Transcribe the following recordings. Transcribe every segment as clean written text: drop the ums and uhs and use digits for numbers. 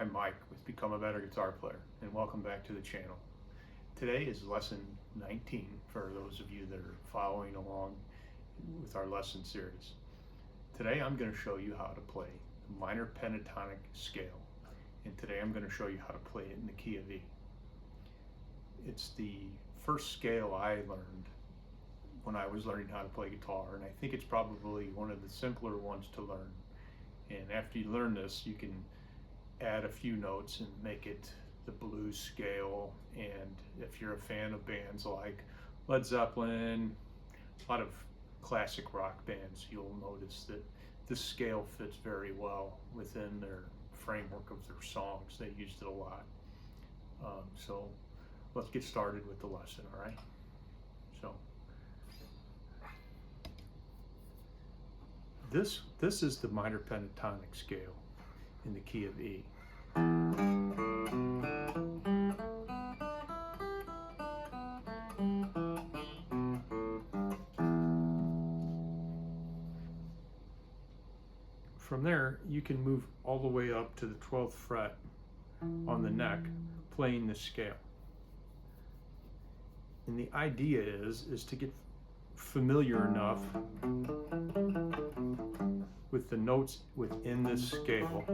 I'm Mike with Become a Better Guitar Player, and welcome back to the channel. Today is lesson 19 for those of you that are following along with our lesson series. Today I'm going to show you how to play the minor pentatonic scale, and today I'm going to show you how to play it in the key of E. It's the first scale I learned when I was learning how to play guitar, and I think it's probably one of the simpler ones to learn. And after you learn this, you can add a few notes and make it the blues scale. And if you're a fan of bands like Led Zeppelin, a lot of classic rock bands, you'll notice that this scale fits very well within their framework of their songs. They used it a lot. So let's get started with the lesson, all right? So this is the minor pentatonic scale in the key of E. From there, you can move all the way up to the 12th fret on the neck, playing the scale. And the idea is to get familiar enough with the notes within this scale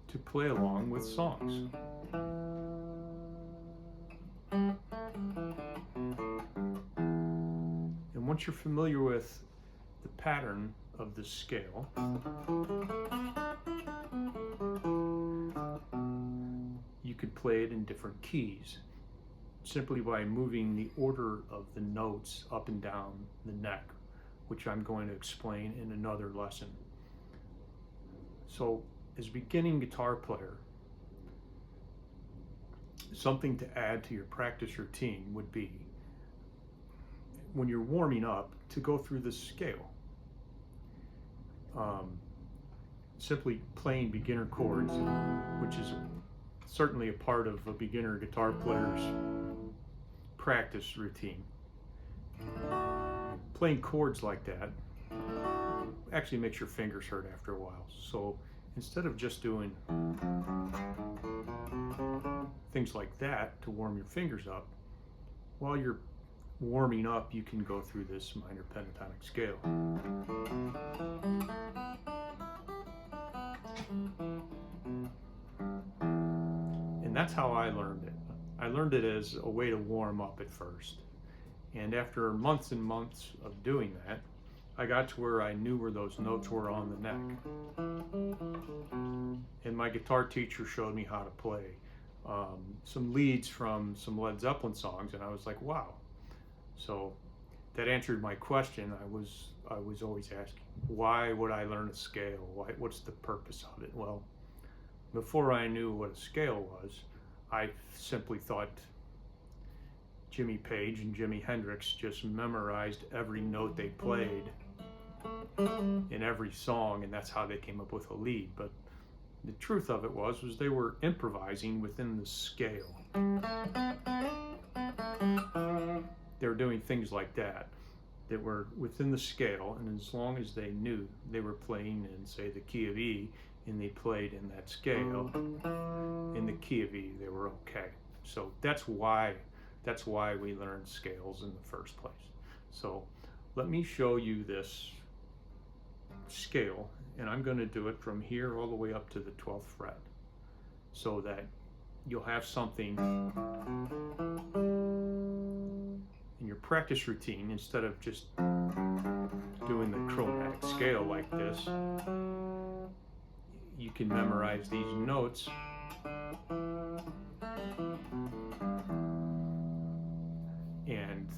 to play along with songs. And once you're familiar with the pattern of the scale, you could play it in different keys simply by moving the order of the notes up and down the neck, which I'm going to explain in another lesson. So as a beginning guitar player, something to add to your practice routine would be, when you're warming up, to go through the scale. Simply playing beginner chords, which is certainly a part of a beginner guitar player's practice routine. Playing chords like that actually makes your fingers hurt after a while. So instead of just doing things like that to warm your fingers up, while you're warming up, you can go through this minor pentatonic scale. And that's how I learned it. I learned it as a way to warm up at first. And after months and months of doing that, I got to where I knew where those notes were on the neck. And my guitar teacher showed me how to play some leads from some Led Zeppelin songs, and I was like, wow. So that answered my question. I was always asking, why would I learn a scale? What's the purpose of it? Well, before I knew what a scale was, I simply thought Jimmy Page and Jimi Hendrix just memorized every note they played in every song, and that's how they came up with a lead. But the truth of it was they were improvising within the scale. They were doing things like that were within the scale, and as long as they knew they were playing in, say, the key of E, and they played in that scale in the key of E, they were okay. So that's why we learned scales in the first place. So let me show you this scale, and I'm going to do it from here all the way up to the 12th fret, so that you'll have something in your practice routine. Instead of just doing the chromatic scale like this, you can memorize these notes and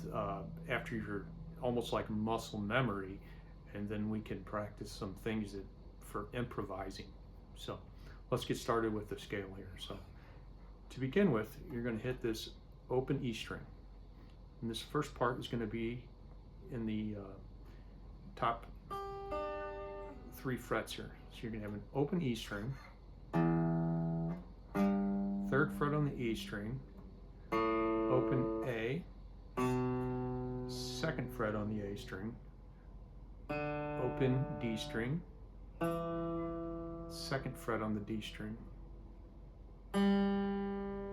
after you're almost like muscle memory, and then we can practice some things for improvising. So let's get started with the scale here. So to begin with, you're going to hit this open E string, and this first part is going to be in the top 3 frets here. So you're going to have an open E string, 3rd fret on the E string, open A, 2nd fret on the A string, open D string, 2nd fret on the D string,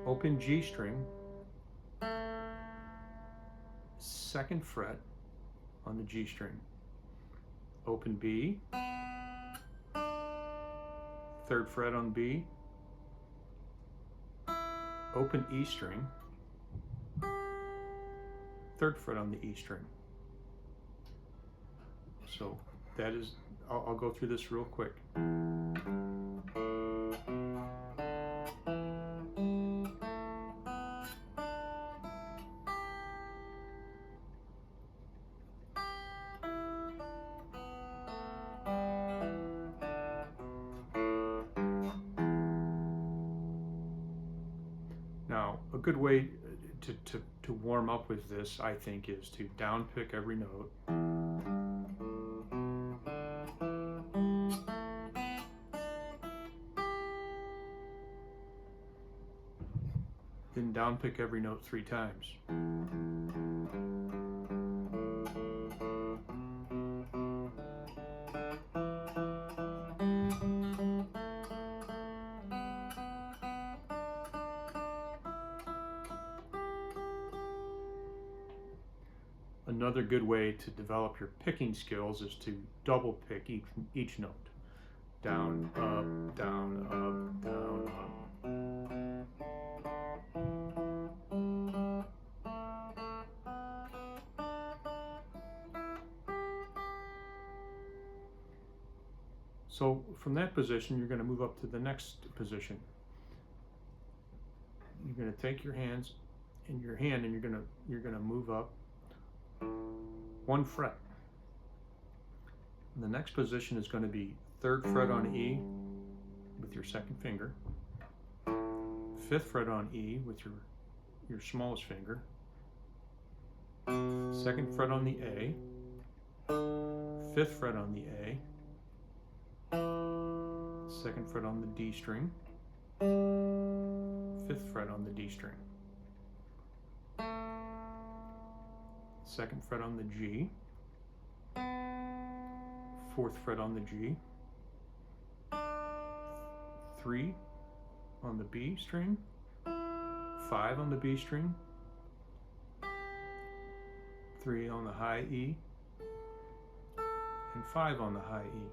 open G string, 2nd fret on the G string, open B, 3rd fret on B, open E string, 3rd fret on the E string. So that is, I'll go through this real quick. Now, a good way to warm up with this, I think, is to down pick every note. Then down pick every note 3 times. Another good way to develop your picking skills is to double pick each note. Down, up, down, up, down, up. So from that position, you're going to move up to the next position. You're going to take your hands in your hand and you're going to move up 1 fret. And the next position is going to be 3rd fret on E with your 2nd finger, 5th fret on E with your smallest finger, 2nd fret on the A, 5th fret on the A, 2nd fret on the D string, 5th fret on the D string, 2nd fret on the G, 4th fret on the G, 3 on the B string, 5 on the B string, 3 on the high E, and 5 on the high E.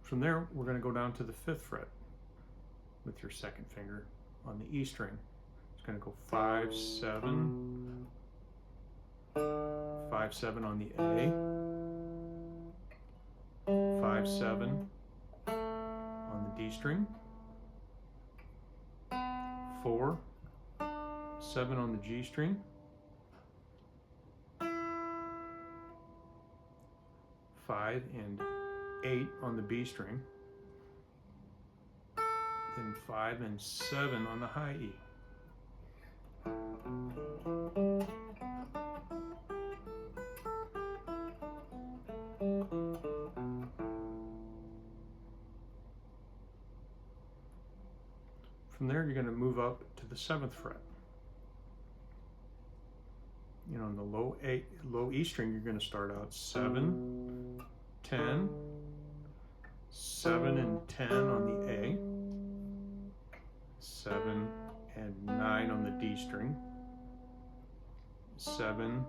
From there, we're going to go down to the 5th fret with your 2nd finger on the E string. It's going to go 5, 7, 5, 7 on the A, 5, 7 on the D string, 4, 7 on the G string, 5 and 8 on the B string, then 5 and 7 on the high E. From there, you're going to move up to the 7th fret. You know, on the low E string, you're going to start out 7, 10, 7 and 10 on the A, 7 and 9 on the D string, 7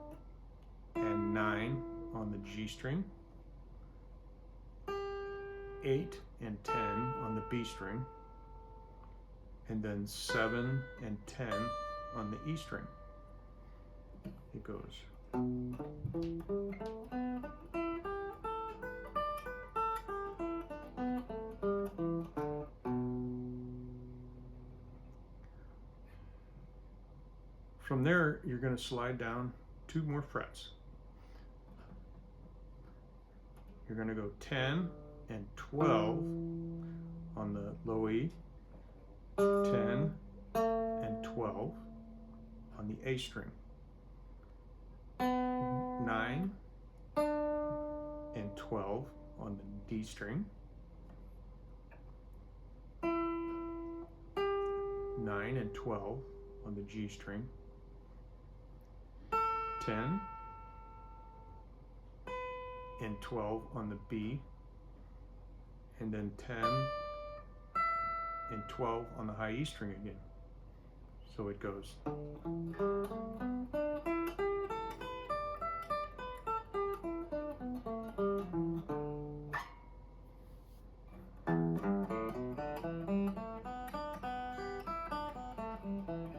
and 9 on the G string, 8 and 10 on the B string, and then 7 and 10 on the E string. It goes. From there, you're going to slide down 2 more frets. You're going to go 10 and 12 on the low E, 10 and 12 on the A string, 9 and 12 on the D string, 9 and 12 on the G string, 10 and 12 on the B, and then 10 and 12 on the high E string again. So it goes.